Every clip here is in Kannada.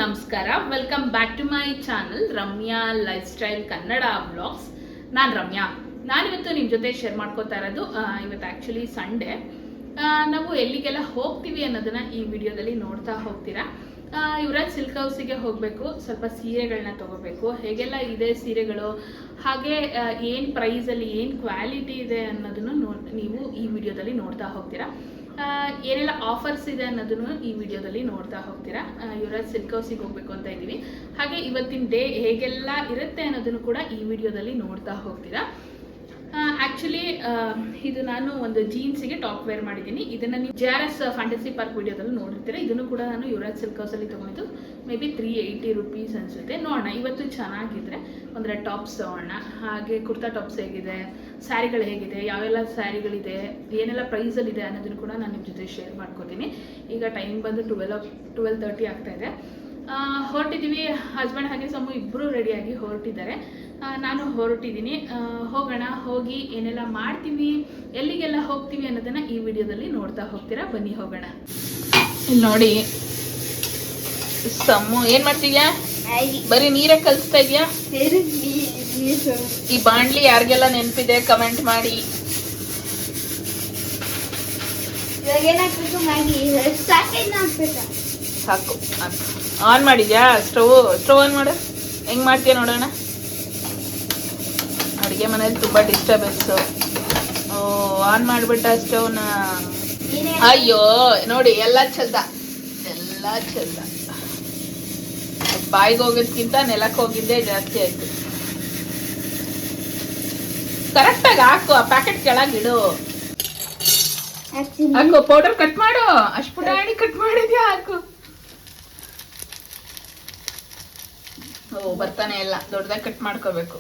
ನಮಸ್ಕಾರ. Welcome back to my channel Ramya lifestyle Kannada vlogs. ನಾನು ರಮ್ಯಾ. ನಾನಿವತ್ತು ನಿಮ್ಮ ಜೊತೆ ಶೇರ್ ಮಾಡ್ಕೋತಾ ಇರೋದು ಇವತ್ತು ಆ್ಯಕ್ಚುಲಿ ಸಂಡೇ. ನಾವು ಎಲ್ಲಿಗೆಲ್ಲ ಹೋಗ್ತೀವಿ ಅನ್ನೋದನ್ನ ಈ ವಿಡಿಯೋದಲ್ಲಿ ನೋಡ್ತಾ ಹೋಗ್ತೀರಾ. ಯುವರಾಜ್ ಸಿಲ್ಕ್ ಹೌಸಿಗೆ ಹೋಗಬೇಕು, ಸ್ವಲ್ಪ ಸೀರೆಗಳನ್ನ ತೊಗೋಬೇಕು. ಹೇಗೆಲ್ಲ ಇದೆ ಸೀರೆಗಳು, ಹಾಗೆ ಏನು ಪ್ರೈಸಲ್ಲಿ ಏನು ಕ್ವಾಲಿಟಿ ಇದೆ ಅನ್ನೋದನ್ನು ನೀವು ಈ ವಿಡಿಯೋದಲ್ಲಿ ನೋಡ್ತಾ ಹೋಗ್ತೀರಾ. ಏನೆಲ್ಲ ಆಫರ್ಸ್ ಇದೆ ಅನ್ನೋದನ್ನು ಈ ವಿಡಿಯೋದಲ್ಲಿ ನೋಡ್ತಾ ಹೋಗ್ತೀರಾ. ಯುವರಾಜ್ ಸಿಲ್ಕ್ ಹೌಸಿಗೆ ಹೋಗಬೇಕು ಅಂತ ಇದ್ದೀವಿ. ಹಾಗೆ ಇವತ್ತಿನ ಡೇ ಹೇಗೆಲ್ಲ ಇರುತ್ತೆ ಅನ್ನೋದನ್ನು ಕೂಡ ಈ ವಿಡಿಯೋದಲ್ಲಿ ನೋಡ್ತಾ ಹೋಗ್ತೀರಾ. ಆ್ಯಕ್ಚುಲಿ ಇದು ನಾನು ಒಂದು ಜೀನ್ಸಿಗೆ ಟಾಪ್ ವೇರ್ ಮಾಡಿದ್ದೀನಿ. ಇದನ್ನು ನೀವು JRS ಫ್ಯಾಂಟಸಿ ಪಾರ್ಕ್ ವಿಡಿಯೋದಲ್ಲಿ ನೋಡಿರ್ತೀರ. ಇದನ್ನು ಕೂಡ ನಾನು ಯುವರಾಜ್ ಸಿಲ್ಕ್ ಹೌಸಲ್ಲಿ ತೊಗೊಂಡಿದ್ದು ಮೇ ಬಿ 380 rupees ಅನಿಸುತ್ತೆ. ನೋಡೋಣ, ಇವತ್ತು ಚೆನ್ನಾಗಿದ್ರೆ ಒಂದರ ಟಾಪ್ಸ್ ತೊಗೊಳ್ಳೋಣ. ಹಾಗೆ ಕುರ್ತಾ ಟಾಪ್ಸ್ ಹೇಗಿದೆ, ಸ್ಯಾರಿಗಳು ಹೇಗಿದೆ, ಯಾವೆಲ್ಲ ಸ್ಯಾರಿಗಳಿದೆ, ಏನೆಲ್ಲ ಪ್ರೈಸಲ್ಲಿದೆ ಅನ್ನೋದನ್ನು ಕೂಡ ನಾನು ನಿಮ್ಮ ಜೊತೆ ಶೇರ್ ಮಾಡ್ಕೋತೀನಿ. ಈಗ ಟೈಮ್ ಬಂದು 12:30 ಆಗ್ತಾ ಇದೆ. ಹೊರಟಿದ್ದೀವಿ. ಹಸ್ಬೆಂಡ್ ಹಾಗೆ ಸಮೂ ಇಬ್ಬರು ರೆಡಿಯಾಗಿ ಹೊರಟಿದ್ದಾರೆ. ನಾನು ಹೊರಟಿದ್ದೀನಿ. ಹೋಗೋಣ, ಹೋಗಿ ಏನೆಲ್ಲ ಮಾಡ್ತೀವಿ, ಎಲ್ಲಿಗೆಲ್ಲ ಹೋಗ್ತೀವಿ ಅನ್ನೋದನ್ನ ಈ ವಿಡಿಯೋದಲ್ಲಿ ನೋಡ್ತಾ ಹೋಗ್ತೀರಾ. ಬನ್ನಿ ಹೋಗೋಣ. ಇಲ್ಲಿ ನೋಡಿ, ಸಮೂ ಏನ್ ಮಾಡ್ತೀಯಾ? ಬರೀ ನೀರೇ ಕಲಿಸ್ತಾ ಇದೆಯಾ? ಈ ಬಾಂಡ್ಲಿ ಯಾರಿಗೆಲ್ಲ ನೆನಪಿದೆ ಕಮೆಂಟ್ ಮಾಡಿ. ಸಾಕು, ಆನ್ ಮಾಡಿದ್ಯಾ? ಸ್ಟವ್ ಆನ್ ಮಾಡು. ಹೆಂಗ್ ಮಾಡ್ತೀಯ ನೋಡೋಣ. ಅಡುಗೆ ಮನೇಲಿ ತುಂಬಾ ಡಿಸ್ಟರ್ಬೆನ್ಸು. ಆನ್ ಮಾಡಿಬಿಟ್ಟ ಸ್ಟವ್ನ. ಅಯ್ಯೋ ನೋಡಿ, ಎಲ್ಲ ಚೆಲ್ದ. ಬಾಯಿಗೆ ಹೋಗೋದ್ಕಿಂತ ನೆಲಕ್ಕೆ ಹೋಗಿದ್ದೆ ಜಾಸ್ತಿ ಆಯ್ತು. ಕರೆಕ್ಟಾಗಿ ಹಾಕು, ಆ ಪ್ಯಾಕೆಟ್ ಕೆಳಗಿಡು. ಹಾಕು, ಪೌಡರ್ ಕಟ್ ಮಾಡು. ಅಷ್ಟು ಪುಟಾಣಿ ಕಟ್ ಮಾಡಿದ್ಯಾ? ಹಾಕು. ಬರ್ತಾನೆ ಇಲ್ಲ, ದೊಡ್ಡದಾಗಿ ಕಟ್ ಮಾಡ್ಕೋಬೇಕು.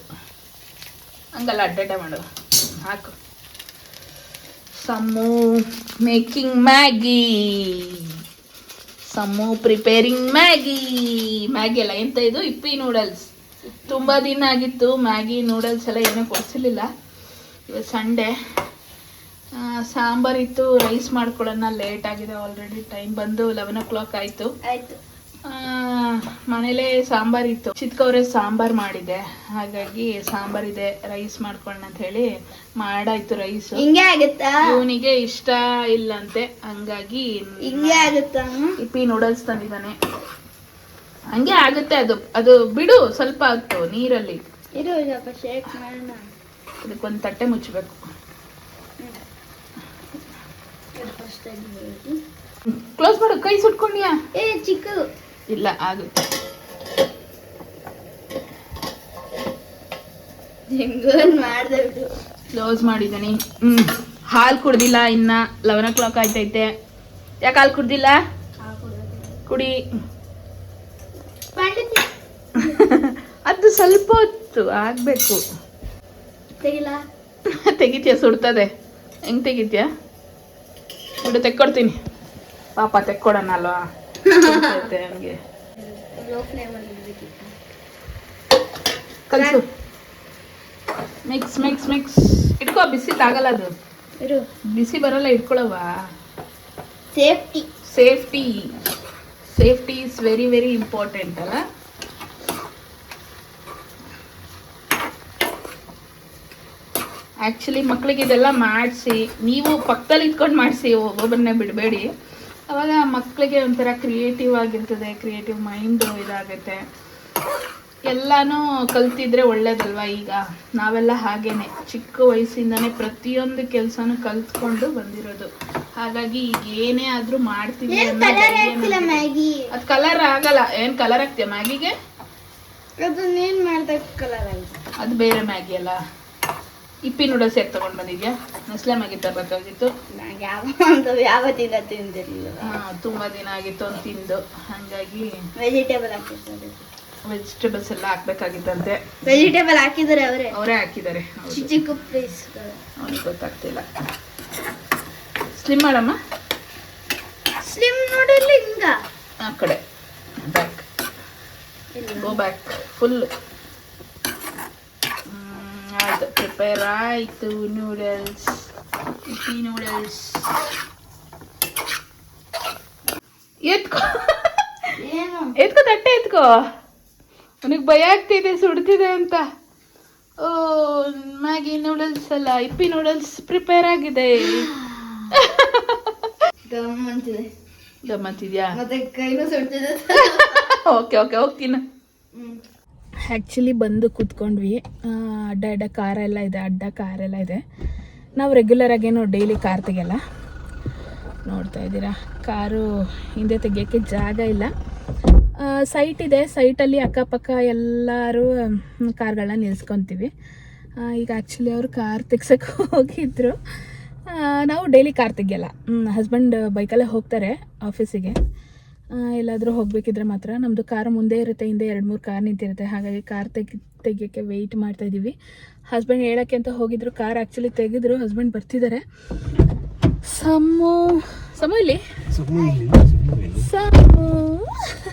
ಹಂಗಲ್ಲ, ಅಡ್ಡಡ್ಡ ಮಾಡು. ಹಾಕು. ಸಮೂ ಮೇಕಿಂಗ್ ಮ್ಯಾಗಿ. ಸಮೂ ಪ್ರಿಪೇರಿಂಗ್ ಮ್ಯಾಗಿ ಅಲ್ಲ, ಎಂತ ಇದು? ಇಪ್ಪಿ ನೂಡಲ್ಸ್. ತುಂಬ ದಿನ ಆಗಿತ್ತು ಮ್ಯಾಗಿ ನೂಡಲ್ಸ್ ಎಲ್ಲ ಏನೂ ಕೊಡಿಸಿರ್ಲಿಲ್ಲ. ಇವತ್ತು ಸಂಡೇ. ಸಾಂಬಾರಿತ್ತು, ರೈಸ್ ಮಾಡ್ಕೊಳ್ಳೋಣ. ಲೇಟ್ ಆಗಿದೆ ಆಲ್ರೆಡಿ. ಟೈಮ್ ಬಂದು 11 o'clock ಆಯಿತು. ಮನೇಲೆ ಸಾಂಬಾರಿತ್ತು. ಚಿತ್ಕವ್ರೆ ಸಾಂಬಾರ್ ಮಾಡಿದೆ, ಹಾಗಾಗಿ ಸಾಂಬಾರಿದೆ, ರೈಸ್ ಮಾಡ್ಕೊಳ್ಳೋಣ ಅಂತ ಹೇಳಿ ಮಾಡಾಯ್ತು. ರೈಸ್ ಇವನಿಗೆ ಇಷ್ಟ ಇಲ್ಲಂತೆ, ಹಂಗಾಗಿ ಇಪ್ಪಿ ನೂಡಲ್ಸ್ ತಂದಿದ್ದಾನೆ. ಹಂಗೆ ಆಗುತ್ತೆ ಅದು ಬಿಡು. ಸ್ವಲ್ಪ ಹೊತ್ತು ನೀರಲ್ಲಿ ಅದಕ್ಕೊಂದು ತಟ್ಟೆ ಮುಚ್ಚಬೇಕು. ಕ್ಲೋಸ್ ಮಾಡು. ಕೈ ಸುಟ್ಕೊಂಡ್ಯಾ? ಚಿಕ್ಕ ಇಲ್ಲ, ಆಗುತ್ತೆ. ಕ್ಲೋಸ್ ಮಾಡಿದ್ದೀನಿ. ಹಾಲು ಕುಡ್ದಿಲ್ಲ ಇನ್ನ. 11 o'clock ಆಯ್ತೈತೆ. ಯಾಕೆ ಹಾಲು ಕುಡ್ದಿಲ್ಲ? ಕುಡಿ. ಅದು ಸ್ವಲ್ಪ ಹೊತ್ತು ಆಗ್ಬೇಕು. ತೆಗಿತೀಯ? ಸುಡ್ತದೆ. ಹೆಂಗ್ ತೆಗಿತೀಯ? ಬಿಡು, ತೆಕ್ಕೊಡ್ತೀನಿ. ಪಾಪ ತೆಕ್ಕೊಡೋಣ ಅಲ್ವಾ. ಹಂಗೆ ಕಲ್ಸು. ಮಿಕ್ಸ್ ಇಟ್ಕೋ. ಬಿಸಿ ತಾಗಲ್ಲ, ಅದು ಬಿಸಿ ಬರಲ್ಲ. ಇಟ್ಕೊಳವ. Safety is very very important ಅಲ್ಲ. ಆ್ಯಕ್ಚುಲಿ ಮಕ್ಕಳಿಗೆ ಇದೆಲ್ಲ ಮಾಡಿಸಿ, ನೀವು ಪಕ್ಕದಲ್ಲಿ ಇಟ್ಕೊಂಡು ಮಾಡಿಸಿ, ಒಬ್ಬೊಬ್ಬರನ್ನೇ ಬಿಡಬೇಡಿ. ಅವಾಗ ಮಕ್ಕಳಿಗೆ ಒಂಥರ ಕ್ರಿಯೇಟಿವ್ ಆಗಿರ್ತದೆ, ಕ್ರಿಯೇಟಿವ್ ಮೈಂಡು ಇದಾಗುತ್ತೆ. ಎಲ್ಲನೂ ಕಲ್ತಿದ್ರೆ ಒಳ್ಳೇದಲ್ವಾ. ಈಗ ನಾವೆಲ್ಲ ಹಾಗೇನೆ ಚಿಕ್ಕ ವಯಸ್ಸಿಂದನೇ ಪ್ರತಿಯೊಂದು ಕೆಲಸನೂ ಕಲ್ತ್ಕೊಂಡು ಬಂದಿರೋದು. ಹಾಗಾಗಿ ಈಗ ಏನೇ ಆದ್ರೂ ಮಾಡ್ತೀವಿ. ಅದು ಕಲರ್ ಆಗಲ್ಲ. ಏನ್ ಕಲರ್ ಹಾಕ್ತೀಯ ಮ್ಯಾಗಿಗೆ? ಅದು ಬೇರೆ ಮ್ಯಾಗಿ ಅಲ್ಲ. ಇಪ್ಪಿ ನೂಡಲ್ಸ್ ಯಾಕೆ ತಗೊಂಡ್ ಬಂದಿದ್ಯಾ? ನೆಸ್ಲೆ ಮ್ಯಾಗಿ ತರಬೇಕಾಗಿತ್ತು. ಯಾವತ್ತಿಂದ ತಿಂದಿರಲಿಲ್ಲ. ತುಂಬಾ ದಿನ ಆಗಿತ್ತು ಅಂತ ತಿಂದು, ಹಂಗಾಗಿ ವೆಜಿಟೇಬಲ್ಸ್ ಎಲ್ಲ ಹಾಕ್ಬೇಕಾಗಿತ್ತಂತೆ. ವೆಜಿಟೇಬಲ್ ಹಾಕಿದ್ದಾರೆ, ಅವರೇ ಹಾಕಿದ್ದಾರೆ. ಅವ್ನಿಗೆ ಗೊತ್ತಾಗ್ತಿಲ್ಲ. ಸ್ಲಿಮ್ ಮಾಡಮ್ಮ. ಸ್ಲಿಮ್ ನೋಡಲಿ ಹಿಂಗ ಆ ಕಡೆ ಬ್ಯಾಕ್. Go back full. ಆಯ್ತು, ಪ್ರಿಪೇರ್ ಆಯಿತು. Noodles, Yippee noodles. ಎತ್ಕೊ. ಎತ್ಕೋ ತಟ್ಟೆ ಎತ್ಕೋ. ಅವನಿಗೆ ಭಯ ಆಗ್ತಿದೆ ಸುಡ್ತಿದೆ ಅಂತ. ಓ ಮ್ಯಾಗಿ ನೂಡಲ್ಸ್ ಅಲ್ಲ ಇಪ್ಪಿ ನೂಡಲ್ಸ್ ಪ್ರಿಪೇರ್ ಆಗಿದೆ. ಗಮ್ಮತ್ತಿದ್ಯಾ? ಮತ್ತೆ ಕೈನೂ ಸುಡ್ತಿದೆ. ಓಕೆ ಓಕೆ ಹೋಗ್ತೀನ. ಆ್ಯಕ್ಚುಲಿ ಬಂದು ಕೂತ್ಕೊಂಡ್ವಿ. ಅಡ್ಡ ಖಾರ ಎಲ್ಲ ಇದೆ, ಖಾರ ಎಲ್ಲ ಇದೆ. ನಾವು ರೆಗ್ಯುಲರ್ ಆಗೇನು ಡೈಲಿ ಕಾರ್ ತೆಗೆಯಲ್ಲ. ನೋಡ್ತಾ ಇದ್ದೀರಾ, ಕಾರು ಹಿಂದೆ ತೆಗಿಯೋಕ್ಕೆ ಜಾಗ ಇಲ್ಲ. ಸೈಟ್ ಇದೆ, ಸೈಟಲ್ಲಿ ಅಕ್ಕಪಕ್ಕ ಎಲ್ಲರೂ ಕಾರ್ಗಳನ್ನ ನಿಲ್ಸ್ಕೊತೀವಿ. ಈಗ ಆ್ಯಕ್ಚುಲಿ ಅವರು ಕಾರ್ ತೆಗ್ಸೋಕ್ಕೆ ಹೋಗಿದ್ರು. ನಾವು ಡೈಲಿ ಕಾರ್ ತೆಗಿಯಲ್ಲ. ಹಸ್ಬೆಂಡ್ ಬೈಕಲ್ಲೇ ಹೋಗ್ತಾರೆ ಆಫೀಸಿಗೆ. ಎಲ್ಲಾದರೂ ಹೋಗಬೇಕಿದ್ರೆ ಮಾತ್ರ. ನಮ್ಮದು ಕಾರ್ ಮುಂದೆ ಇರುತ್ತೆ, ಹಿಂದೆ 2-3 ಕಾರ್ ನಿಂತಿರುತ್ತೆ. ಹಾಗಾಗಿ ಕಾರ್ ತೆಗಿಯೋಕ್ಕೆ ವೆಯ್ಟ್ ಮಾಡ್ತಾಯಿದ್ದೀವಿ. ಹಸ್ಬೆಂಡ್ ಹೇಳೋಕ್ಕೆ ಅಂತ ಹೋಗಿದ್ರು, ಕಾರ್ ಆ್ಯಕ್ಚುಲಿ ತೆಗೆದ್ರು. ಹಸ್ಬೆಂಡ್ ಬರ್ತಿದ್ದಾರೆ. ಸಮು ಇಲ್ಲಿ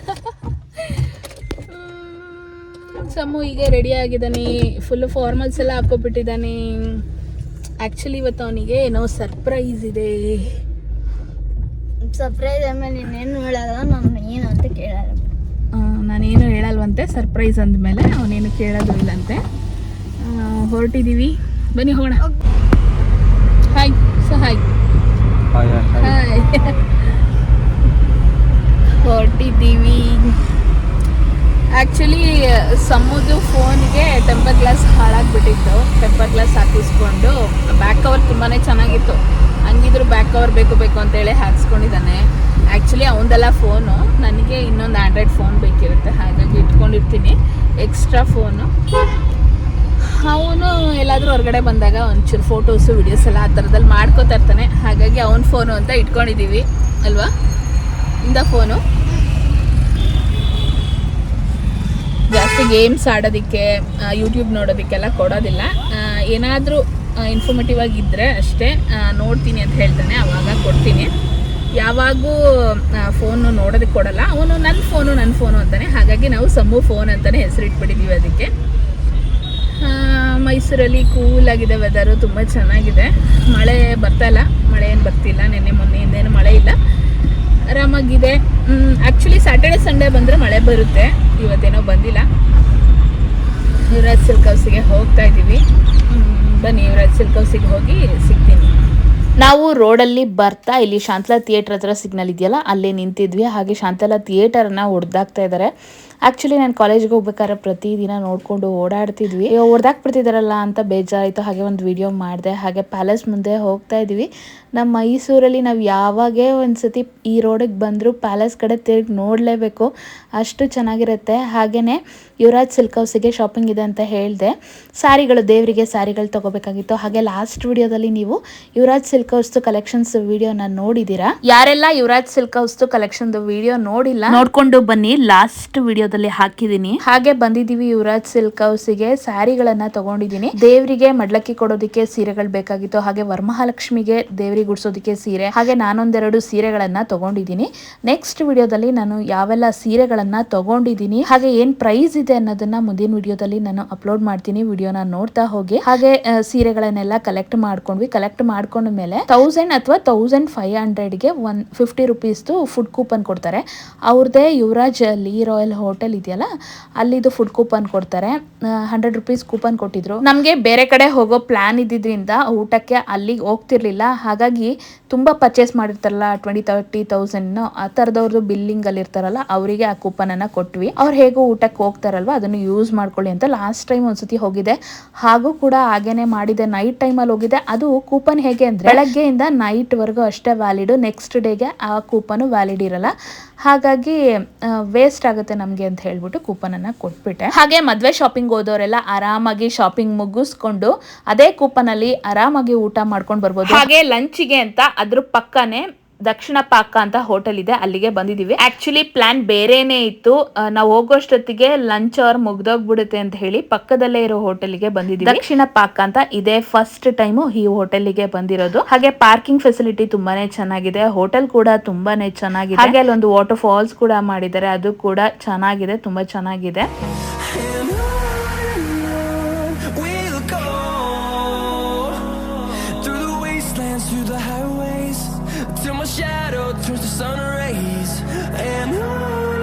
ಸಮು ಈಗ ರೆಡಿ ಆಗಿದ್ದಾನೆ. ಫುಲ್ಲು ಫಾರ್ಮಲ್ಸ್ ಎಲ್ಲ ಹಾಕ್ಕೊಬಿಟ್ಟಿದ್ದಾನೆ. ಆ್ಯಕ್ಚುಲಿ ಇವತ್ತು ಅವನಿಗೆ ಏನೋ ಸರ್ಪ್ರೈಸ್ ಇದೆ. ಸರ್ಪ್ರೈಸ್ ಆಮೇಲೆ ಇನ್ನೇನು ಹೇಳಲ್ಲ, ನಾನು ಏನು ಅಂತ ಕೇಳಲ್ಲ. ನಾನೇನು ಹೇಳಲ್ವಂತೆ. ಸರ್ಪ್ರೈಸ್ ಅಂದಮೇಲೆ ಅವನೇನು ಕೇಳೋದು ಇಲ್ಲಂತೆ. ಹೊರಟಿದ್ದೀವಿ, ಬನ್ನಿ ಹೋಗೋಣ. Hi hi hi. ಹೊರಟಿದ್ದೀವಿ. ಆ್ಯಕ್ಚುಲಿ ಸಮುದು ಫೋನ್ಗೆ ಟೆಂಪರ್ ಗ್ಲಾಸ್ ಹಾಳಾಗ್ಬಿಟ್ಟಿತ್ತು. ಟೆಂಪರ್ ಗ್ಲಾಸ್ ಹಾಕಿಸ್ಕೊಂಡು ಬ್ಯಾಕ್ ಕವರ್ ತುಂಬಾ ಚೆನ್ನಾಗಿತ್ತು. ಹಂಗಿದ್ರು ಬ್ಯಾಕ್ ಕವರ್ ಬೇಕು ಅಂತೇಳಿ ಹಾಕ್ಸ್ಕೊಂಡಿದ್ದಾನೆ. ಆ್ಯಕ್ಚುಲಿ ಅವನದೆಲ್ಲ ಫೋನು, ನನಗೆ ಇನ್ನೊಂದು ಆ್ಯಂಡ್ರಾಯ್ಡ್ ಫೋನ್ ಬೇಕಿರುತ್ತೆ. ಹಾಗಾಗಿ ಇಟ್ಕೊಂಡಿರ್ತೀನಿ ಎಕ್ಸ್ಟ್ರಾ ಫೋನು. ಅವನು ಎಲ್ಲಾದರೂ ಹೊರಗಡೆ ಬಂದಾಗ ಒಂಚೂರು ಫೋಟೋಸು ವಿಡಿಯೋಸ್ ಎಲ್ಲ ಆ ಥರದಲ್ಲಿ ಮಾಡ್ಕೋತಾ ಇರ್ತಾನೆ. ಹಾಗಾಗಿ ಅವನ ಫೋನು ಅಂತ ಇಟ್ಕೊಂಡಿದ್ದೀವಿ ಅಲ್ವಾ. ಇಂದ ಫೋನು ಜಾಸ್ತಿ ಗೇಮ್ಸ್ ಆಡೋದಕ್ಕೆ, ಯೂಟ್ಯೂಬ್ ನೋಡೋದಕ್ಕೆಲ್ಲ ಕೊಡೋದಿಲ್ಲ. ಏನಾದರೂ ಇನ್ಫಾರ್ಮೇಟಿವ್ ಆಗಿದ್ದರೆ ಅಷ್ಟೇ ನೋಡ್ತೀನಿ ಅಂತ ಹೇಳ್ತಾನೆ, ಆವಾಗ ಕೊಡ್ತೀನಿ. ಯಾವಾಗೂ ಫೋನು ನೋಡೋದಕ್ಕೆ ಕೊಡಲ್ಲ. ಅವನು ನನ್ನ ಫೋನು ಅಂತಾನೆ. ಹಾಗಾಗಿ ನಾವು ಸಮೂ ಫೋನ್ ಅಂತಲೇ ಹೆಸರಿಟ್ಬಿಟ್ಟಿದ್ದೀವಿ ಅದಕ್ಕೆ. ಮೈಸೂರಲ್ಲಿ ಕೂಲಾಗಿದೆ ವೆದರು, ತುಂಬ ಚೆನ್ನಾಗಿದೆ. ಮಳೆ ಬರ್ತಾಯಿಲ್ಲ, ಮಳೆ ಏನು ಬರ್ತಿಲ್ಲ. ನಿನ್ನೆ ಮೊನ್ನೆಯಿಂದೇನು ಮಳೆ ಇಲ್ಲ, ಆರಾಮಾಗಿದೆ. ಆ್ಯಕ್ಚುಲಿ ಸ್ಯಾಟರ್ಡೆ ಸಂಡೇ ಬಂದರೆ ಮಳೆ ಬರುತ್ತೆ. ಇವತ್ತೇನೋ ಬಂದಿಲ್ಲ. ಯುವರಾಜ್ ಸಿಲ್ಕ್ ಹೌಸಿಗೆ ಹೋಗ್ತಾ ಇದ್ದೀವಿ. ಬನ್ನಿ ಯುವರಾಜ್ ಸಿಲ್ಕ್ ಹೌಸಿಗೆ ಹೋಗಿ ಸಿಗ್ತೀನಿ. ನಾವು ರೋಡಲ್ಲಿ ಬರ್ತಾ ಇಲ್ಲಿ ಶಾಂತಲಾ ಥಿಯೇಟರ್ ಹತ್ರ ಸಿಗ್ನಲ್ ಇದೆಯಲ್ಲ, ಅಲ್ಲೇ ನಿಂತಿದ್ವಿ. ಹಾಗೆ ಶಾಂತಲಾ ಥಿಯೇಟರ್ನ ಹೊಡೆದಾಕ್ತಾ ಇದ್ದಾರೆ. ಆ್ಯಕ್ಚುಲಿ ನಾನು ಕಾಲೇಜ್ಗೆ ಹೋಗ್ಬೇಕಾದ್ರೆ ಪ್ರತಿದಿನ ನೋಡಿಕೊಂಡು ಓಡಾಡ್ತಿದ್ವಿ. ಹೊಡೆದಾಕ್ಬಿಡ್ತಿದ್ದಾರಲ್ಲ ಅಂತ ಬೇಜಾರಾಯಿತು. ಹಾಗೆ ಒಂದು ವಿಡಿಯೋ ಮಾಡಿದೆ. ಹಾಗೆ ಪ್ಯಾಲೇಸ್ ಮುಂದೆ ಹೋಗ್ತಾ ಇದ್ವಿ. ನಮ್ಮ ಮೈಸೂರಲ್ಲಿ ನಾವು ಯಾವಾಗೇ ಒಂದು ಸತಿ ಈ ರೋಡಿಗೆ ಬಂದರೂ ಪ್ಯಾಲೇಸ್ ಕಡೆ ತಿರುಗಿ ನೋಡಲೇಬೇಕು, ಅಷ್ಟು ಚೆನ್ನಾಗಿರುತ್ತೆ. ಹಾಗೆಯೇ ಯುವರಾಜ್ ಸಿಲ್ಕ್ ಹೌಸಿಗೆ ಶಾಪಿಂಗ್ ಇದೆ ಅಂತ ಹೇಳಿದೆ. ಸ್ಯಾರಿಗಳು, ದೇವರಿಗೆ ಸ್ಯಾರಿಗಳು ತೊಗೋಬೇಕಾಗಿತ್ತು. ಹಾಗೆ ಲಾಸ್ಟ್ ವಿಡಿಯೋದಲ್ಲಿ ನೀವು ಯುವರಾಜ್ ಸಿಲ್ಕ್ ಹೌಸ್ದು ಕಲೆಕ್ಷನ್ಸ್ ವಿಡಿಯೋನ ನೋಡಿದ್ದೀರಾ. ಯಾರೆಲ್ಲ ಯುವರಾಜ್ ಸಿಲ್ಕ್ ಹೌಸ್ದು ಕಲೆಕ್ಷನ್ದು ವಿಡಿಯೋ ನೋಡಿಲ್ಲ, ನೋಡ್ಕೊಂಡು ಬನ್ನಿ, ಲಾಸ್ಟ್ ವಿಡಿಯೋದಲ್ಲಿ ಹಾಕಿದ್ದೀನಿ. ಹಾಗೆ ಬಂದಿದ್ದೀವಿ ಯುವರಾಜ್ ಸಿಲ್ಕ್ ಹೌಸಿಗೆ. ಸ್ಯಾರಿಗಳನ್ನ ತಗೊಂಡಿದ್ದೀನಿ. ದೇವರಿಗೆ ಮಡ್ಲಕ್ಕಿ ಕೊಡೋದಕ್ಕೆ ಸೀರೆಗಳು ಬೇಕಾಗಿತ್ತು. ಹಾಗೆ ವರಮಹಾಲಕ್ಷ್ಮಿಗೆ ದೇವರಿಗೆ ಗುಡ್ಸೋದಕ್ಕೆ ಸೀರೆ, ಹಾಗೆ ನಾನೊಂದೆರಡು ಸೀರೆಗಳನ್ನ ತಗೊಂಡಿದ್ದೀನಿ. ನೆಕ್ಸ್ಟ್ ವಿಡಿಯೋದಲ್ಲಿ ನಾನು ಯಾವೆಲ್ಲ ಸೀರೆಗಳನ್ನ ತಗೊಂಡಿದ್ದೀನಿ, ಹಾಗೆ ಏನ್ ಪ್ರೈಸ್ ಇದೆ ಅನ್ನೋದನ್ನ ಮುಂದಿನ ವಿಡಿಯೋದಲ್ಲಿ ನಾನು ಅಪ್ಲೋಡ್ ಮಾಡ್ತೀನಿ. ವಿಡಿಯೋನ ನೋಡ್ತಾ ಹೋಗಿ. ಹಾಗೆ ಸೀರೆಗಳನ್ನೆಲ್ಲ ಕಲೆಕ್ಟ್ ಮಾಡ್ಕೊಂಡ್ವಿ. ಕಲೆಕ್ಟ್ ಮಾಡ್ಕೊಂಡ ಮೇಲೆ 1000 ಅಥವಾ 1500ಗೆ 150 ರೂಪೀಸ್ದು ಫುಡ್ ಕೂಪನ್ ಕೊಡ್ತಾರೆ. ಅವ್ರದ್ದೇ ಯುವರಾಜ್ ಲೀ ರಾಯಲ್ ಹೋಟೆಲ್ ಇದೆಯಲ್ಲ, ಅಲ್ಲಿದು ಫುಡ್ ಕೂಪನ್ ಕೊಡ್ತಾರೆ. 100 ರೂಪೀಸ್ ಕೂಪನ್ ಕೊಟ್ಟಿದ್ರು. ನಮಗೆ ಬೇರೆ ಕಡೆ ಹೋಗೋ ಪ್ಲಾನ್ ಇದ್ದಿದ್ರಿಂದ ಊಟಕ್ಕೆ ಅಲ್ಲಿಗೆ ಹೋಗ್ತಿರ್ಲಿಲ್ಲ. ಹಾಗಾಗಿ ತುಂಬ ಪರ್ಚೇಸ್ ಮಾಡಿರ್ತಾರಲ್ಲ 20-30,000 ಆ ಥರದವ್ರದ್ದು ಬಿಲ್ಲಿಂಗಲ್ಲಿ ಇರ್ತಾರಲ್ಲ, ಅವರಿಗೆ ಆ ಕೂಪನನ್ನು ಕೊಟ್ವಿ. ಅವ್ರು ಹೇಗೋ ಊಟಕ್ಕೆ ಹೋಗ್ತಾರಲ್ವ, ಅದನ್ನು ಯೂಸ್ ಮಾಡ್ಕೊಳ್ಳಿ ಅಂತ. ಲಾಸ್ಟ್ ಟೈಮ್ ಒಂದ್ಸತಿ ಹೋಗಿದೆ, ಹಾಗೂ ಕೂಡ ಹಾಗೇನೆ ಮಾಡಿದೆ. ನೈಟ್ ಟೈಮಲ್ಲಿ ಹೋಗಿದೆ. ಅದು ಕೂಪನ್ ಹೇಗೆ ಅಂದರೆ ಬೆಳಗ್ಗೆಯಿಂದ ನೈಟ್ವರೆಗೂ ಅಷ್ಟೇ ವ್ಯಾಲಿಡು. ನೆಕ್ಸ್ಟ್ ಡೇಗೆ ಆ ಕೂಪನು ವ್ಯಾಲಿಡ್ ಇರಲ್ಲ. ಹಾಗಾಗಿ ವೇಸ್ಟ್ ಆಗುತ್ತೆ ನಮಗೆ ಅಂತ ಹೇಳ್ಬಿಟ್ಟು ಕೂಪನನ್ನು ಕೊಟ್ಬಿಟ್ಟೆ. ಹಾಗೆ ಮದುವೆ ಶಾಪಿಂಗ್ ಹೋದವರೆಲ್ಲ ಆರಾಮಾಗಿ ಶಾಪಿಂಗ್ ಮುಗಿಸ್ಕೊಂಡು ಅದೇ ಕೂಪನಲ್ಲಿ ಆರಾಮಾಗಿ ಊಟ ಮಾಡ್ಕೊಂಡು ಬರ್ಬೋದು. ಹಾಗೆ ಲಂಚಿಗೆ ಅಂತ ಅದ್ರ ಪಕ್ಕನೇ ದಕ್ಷಿಣ ಪಾಕ ಅಂತ ಹೋಟೆಲ್ ಇದೆ, ಅಲ್ಲಿಗೆ ಬಂದಿದ್ದೀವಿ. ಆಕ್ಚುಲಿ ಪ್ಲಾನ್ ಬೇರೆನೇ ಇತ್ತು. ನಾವು ಹೋಗೋಷ್ಟೊತ್ತಿಗೆ ಲಂಚ್ ಅವರ್ ಮುಗ್ದೋಗ್ಬಿಡುತ್ತೆ ಅಂತ ಹೇಳಿ ಪಕ್ಕದಲ್ಲೇ ಇರೋ ಹೋಟೆಲ್ಗೆ ಬಂದಿದ್ದೀವಿ. ದಕ್ಷಿಣ ಪಾಕ ಅಂತ ಇದೆ. ಫಸ್ಟ್ ಟೈಮು ಈ ಹೋಟೆಲ್ಗೆ ಬಂದಿರೋದು. ಹಾಗೆ ಪಾರ್ಕಿಂಗ್ ಫೆಸಿಲಿಟಿ ತುಂಬಾನೇ ಚೆನ್ನಾಗಿದೆ. ಹೋಟೆಲ್ ಕೂಡ ತುಂಬಾನೇ ಚೆನ್ನಾಗಿದೆ. ಹಾಗೆ ಅಲ್ಲೊಂದು ವಾಟರ್ ಫಾಲ್ಸ್ ಕೂಡ ಮಾಡಿದ್ದಾರೆ, ಅದು ಕೂಡ ಚೆನ್ನಾಗಿದೆ, ತುಂಬಾ ಚೆನ್ನಾಗಿದೆ. Shadow turns to sun rays, and on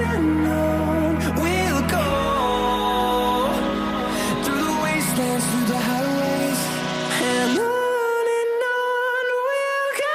through the highways, and on we'll go.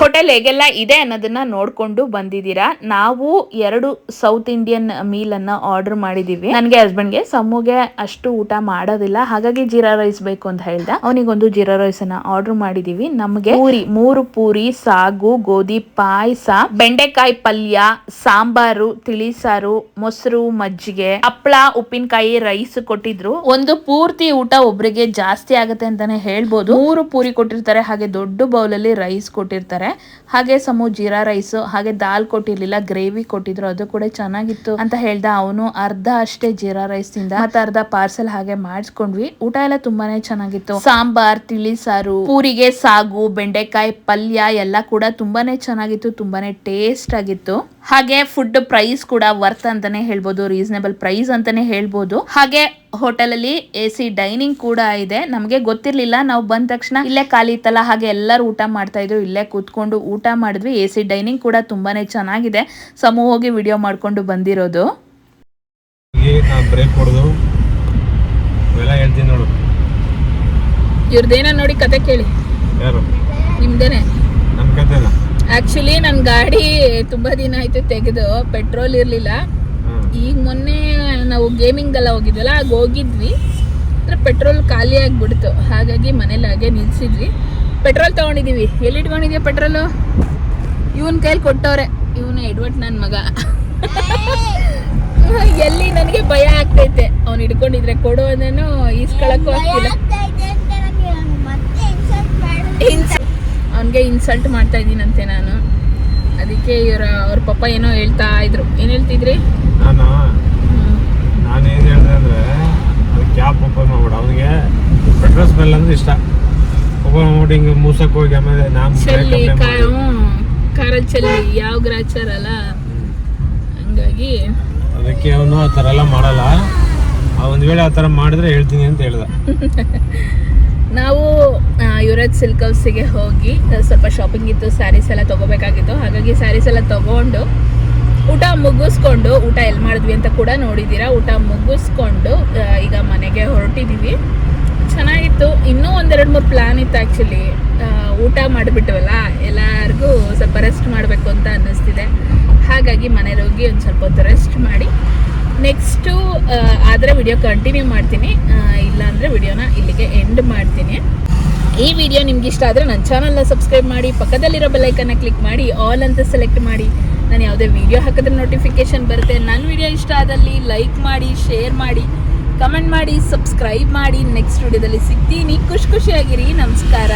Hotel ಹೇಗೆಲ್ಲ ಇದೆ ಅನ್ನೋದನ್ನ ನೋಡ್ಕೊಂಡು ಬಂದಿದ್ದೀರಾ. ನಾವು 2 ಸೌತ್ ಇಂಡಿಯನ್ ಮೀಲ್ ಅನ್ನ ಆರ್ಡರ್ ಮಾಡಿದೀವಿ. ನನಗೆ ಹಸ್ಬೆಂಡ್ಗೆ ಸಮೂಗೆ ಅಷ್ಟು ಊಟ ಮಾಡೋದಿಲ್ಲ, ಹಾಗಾಗಿ ಜೀರಾ ರೈಸ್ ಬೇಕು ಅಂತ ಹೇಳ್ದ. ಅವನಿಗೊಂದು ಜೀರಾ ರೈಸ್ ಅನ್ನ ಆರ್ಡರ್ ಮಾಡಿದೀವಿ. ನಮಗೆ ಪೂರಿ 3 ಪೂರಿ, ಸಾಗು, ಗೋಧಿ ಪಾಯಸ, ಬೆಂಡೆಕಾಯಿ ಪಲ್ಯ, ಸಾಂಬಾರು, ತಿಳಿ ಸಾರು, ಮೊಸರು, ಮಜ್ಜಿಗೆ, ಹಪ್ಪಳ, ಉಪ್ಪಿನಕಾಯಿ, ರೈಸ್ ಕೊಟ್ಟಿದ್ರು. ಒಂದು ಪೂರ್ತಿ ಊಟ ಒಬ್ರಿಗೆ ಜಾಸ್ತಿ ಆಗುತ್ತೆ ಅಂತಾನೆ ಹೇಳ್ಬೋದು. 3 ಪೂರಿ ಕೊಟ್ಟಿರ್ತಾರೆ, ಹಾಗೆ ದೊಡ್ಡ ಬೌಲಲ್ಲಿ ರೈಸ್ ಕೊಟ್ಟಿರ್ತಾರೆ. ಹಾಗೆ ಸಮೂ ಜೀರಾ ರೈಸ್, ಹಾಗೆ ದಾಲ್ ಕೊಟ್ಟಿರ್ಲಿಲ್ಲ, ಗ್ರೇವಿ ಕೊಟ್ಟಿದ್ರು, ಅದು ಕೂಡ ಚೆನ್ನಾಗಿತ್ತು ಅಂತ ಹೇಳ್ದ. ಅವನು ಅರ್ಧ ಅಷ್ಟೇ ಜೀರಾ ರೈಸ್ ತಿಂದ, ಮತ್ತೆ ಅರ್ಧ ಪಾರ್ಸೆಲ್ ಹಾಗೆ ಮಾಡಿಸ್ಕೊಂಡ್ವಿ. ಊಟ ಎಲ್ಲ ತುಂಬಾನೇ ಚೆನ್ನಾಗಿತ್ತು. ಸಾಂಬಾರ್, ತಿಳಿ ಸಾರು, ಪೂರಿಗೆ ಸಾಗು, ಬೆಂಡೆಕಾಯಿ ಪಲ್ಯ ಎಲ್ಲ ಕೂಡ ತುಂಬಾನೇ ಚೆನ್ನಾಗಿತ್ತು, ತುಂಬಾನೇ ಟೇಸ್ಟ್ ಆಗಿತ್ತು. ಹಾಗೆ ಫುಡ್ ಪ್ರೈಸ್ ಕೂಡ ವರ್ತ್ ಅಂತಾನೆ ಹೇಳ್ಬೋದು, ರೀಸನೇಬಲ್ ಪ್ರೈಸ್ ಅಂತಾನೆ ಹೇಳ್ಬೋದು. ಹಾಗೆ ಹೋಟೆಲ್ ಅಲ್ಲಿ AC ಡೈನಿಂಗ್ ಕೂಡ ಇದೆ. ನಮ್ಗೆ ಗೊತ್ತಿರ್ಲಿಲ್ಲ, ನಾವು ಬಂದ ತಕ್ಷಣ ಇಲ್ಲೇ ಖಾಲಿ ಇತ್ತಲ್ಲ, ಹಾಗೆ ಎಲ್ಲರೂ ಊಟ ಮಾಡ್ತಾ ಇದ್ರು, ಇಲ್ಲೇ ಕೂತ್ಕೊಂಡು ಊಟ ಮಾಡಿದ್ವಿ. AC ಡೈನಿಂಗ್ ಕೂಡ ತುಂಬಾನೇ ಚೆನ್ನಾಗಿದೆ. ಸಮೂಹ ಹೋಗಿ ವಿಡಿಯೋ ಮಾಡ್ಕೊಂಡು ಬಂದಿರೋದು. ಬ್ರೇಕ್ ಹೊಡೆದು ಇವೆಲ್ಲ ಹೇಳ್ತೀನಿ ನೋಡು. ಇವ್ರದೇನ ನೋಡಿ ಕತೆ ಕೇಳಿ. ಯಾರು? ನಿಮ್ದೇನೆ. ನಮ್ಮ ಕತೆನಾ? ಆಕ್ಚುಲಿ ನನ್ನ ಗಾಡಿ ತುಂಬಾ ದಿನ ಆಯ್ತು ತೆಗೆದು, ಪೆಟ್ರೋಲ್ ಇರ್ಲಿಲ್ಲ. ಈಗ ಮೊನ್ನೆ ನಾವು ಗೇಮಿಂಗ್ ಎಲ್ಲ ಹೋಗಿದ್ವಲ್ಲ, ಆಗ ಹೋಗಿದ್ವಿ, ಪೆಟ್ರೋಲ್ ಖಾಲಿ ಆಗಿಬಿಡ್ತು. ಹಾಗಾಗಿ ಮನೇಲಿ ಹಾಗೆ ನಿಲ್ಸಿದ್ವಿ. ಪೆಟ್ರೋಲ್ ತಗೊಂಡಿದೀವಿ. ಎಲ್ಲಿ ಇಟ್ಕೊಂಡಿದ್ಯಾ ಪೆಟ್ರೋಲು? ಇವನ್ ಕೈಲಿ ಕೊಟ್ಟವ್ರೆ. ಇವನು ಎಡ್ವರ್ಟ್ ನನ್ನ ಮಗ. ಎಲ್ಲಿ ನನಗೆ ಭಯ ಆಗ್ತೈತೆ, ಅವ್ನು ಹಿಡ್ಕೊಂಡಿದ್ರೆ ಕೊಡು ಅಂದೇನು ಈಸ್ಕೊಳಕ್ಕೂ ಆಗ್ತಿಲ್ಲ. ಅವನಿಗೆ ಇನ್ಸಲ್ಟ್ ಮಾಡ್ತಾ ಇದ್ದೀನಂತೆ ನಾನು. ಅದಕ್ಕೆ ಅವ್ರ ಪಪ್ಪ ಏನೋ ಹೇಳ್ತಾ ಇದ್ರು. ಏನ್ ಹೇಳ್ತಿದ್ರಿ? ನಾನೇನು ಹೇಳಿದೆ ಅಂದ್ರೆ, ಅದು ಕ್ಯಾಬ್ ಓಪನ್ ಮಾಡ್ಬಿಡ. ಅವನಿಗೆ ಪೆಟ್ರೋಲ್ ಸ್ಮೆಲ್ ಅಂದ್ರೆ ಇಷ್ಟ. ಓಪನ್ ಮಾಡ್ಬಿಟ್ಟು ಹಿಂಗೆ ಮೂಸಕ್ಕೆ ಹೋಗಿ ಆಮೇಲೆ ಚೆಲ್ಲಿ ಕಾರಲ್ಲಿ ಚೆಲ್ಲಿ ಯಾವ ಗ್ರಾಚಾರ ಅಲ್ಲ, ಹಂಗಾಗಿ ಅದಕ್ಕೆ ಅವನು ಆ ಥರ ಎಲ್ಲ ಮಾಡಲ್ಲ. ಒಂದು ವೇಳೆ ಆ ಥರ ಮಾಡಿದ್ರೆ ಹೇಳ್ತೀನಿ ಅಂತ ಹೇಳ್ದ. ನಾವು ಯುವರಾಜ್ ಸಿಲ್ಕ್ ಹೌಸಿಗೆ ಹೋಗಿ ಸ್ವಲ್ಪ ಶಾಪಿಂಗ್ ಇತ್ತು, ಸ್ಯಾರೀಸ್ ಎಲ್ಲ ತೊಗೋಬೇಕಾಗಿತ್ತು. ಹಾಗಾಗಿ ಸ್ಯಾರೀಸ್ ಎಲ್ಲ ತೊಗೊಂಡು ಊಟ ಮುಗಿಸ್ಕೊಂಡು, ಊಟ ಎಲ್ಲಿ ಮಾಡಿದ್ವಿ ಅಂತ ಕೂಡ ನೋಡಿದ್ದೀರಾ. ಊಟ ಮುಗಿಸ್ಕೊಂಡು ಈಗ ಮನೆಗೆ ಹೊರಟಿದ್ದೀವಿ. ಚೆನ್ನಾಗಿತ್ತು. ಇನ್ನೂ 1-2-3 ಪ್ಲ್ಯಾನ್ ಇತ್ತು ಆ್ಯಕ್ಚುಲಿ. ಊಟ ಮಾಡಿಬಿಟ್ಟವಲ್ಲ, ಎಲ್ಲರಿಗೂ ಸ್ವಲ್ಪ ರೆಸ್ಟ್ ಮಾಡಬೇಕು ಅಂತ ಅನ್ನಿಸ್ತಿದೆ. ಹಾಗಾಗಿ ಮನೇಲಿ ಹೋಗಿ ಒಂದು ಸ್ವಲ್ಪ ಹೊತ್ತು ರೆಸ್ಟ್ ಮಾಡಿ ನೆಕ್ಸ್ಟು ಆದರೆ ವಿಡಿಯೋ ಕಂಟಿನ್ಯೂ ಮಾಡ್ತೀನಿ, ಇಲ್ಲಾಂದರೆ ವಿಡಿಯೋನ ಇಲ್ಲಿಗೆ ಎಂಡ್ ಮಾಡ್ತೀನಿ. ಈ ವಿಡಿಯೋ ನಿಮ್ಗೆ ಇಷ್ಟ ಆದರೆ ನನ್ನ ಚಾನಲ್ನ ಸಬ್ಸ್ಕ್ರೈಬ್ ಮಾಡಿ, ಪಕ್ಕದಲ್ಲಿರೋ ಬೆಲ್ಲೈಕನ್ನ ಕ್ಲಿಕ್ ಮಾಡಿ, ಆಲ್ ಅಂತ ಸೆಲೆಕ್ಟ್ ಮಾಡಿ. ನಾನು ಯಾವುದೇ ವಿಡಿಯೋ ಹಾಕಿದ್ರೆ ನೋಟಿಫಿಕೇಶನ್ ಬರುತ್ತೆ. ನನ್ನ ವಿಡಿಯೋ ಇಷ್ಟ ಆದಲ್ಲಿ ಲೈಕ್ ಮಾಡಿ, ಶೇರ್ ಮಾಡಿ, ಕಮೆಂಟ್ ಮಾಡಿ, ಸಬ್ಸ್ಕ್ರೈಬ್ ಮಾಡಿ. ನೆಕ್ಸ್ಟ್ ವಿಡಿಯೋದಲ್ಲಿ ಸಿಗ್ತೀನಿ. ಖುಷಿಯಾಗಿರಿ. ನಮಸ್ಕಾರ.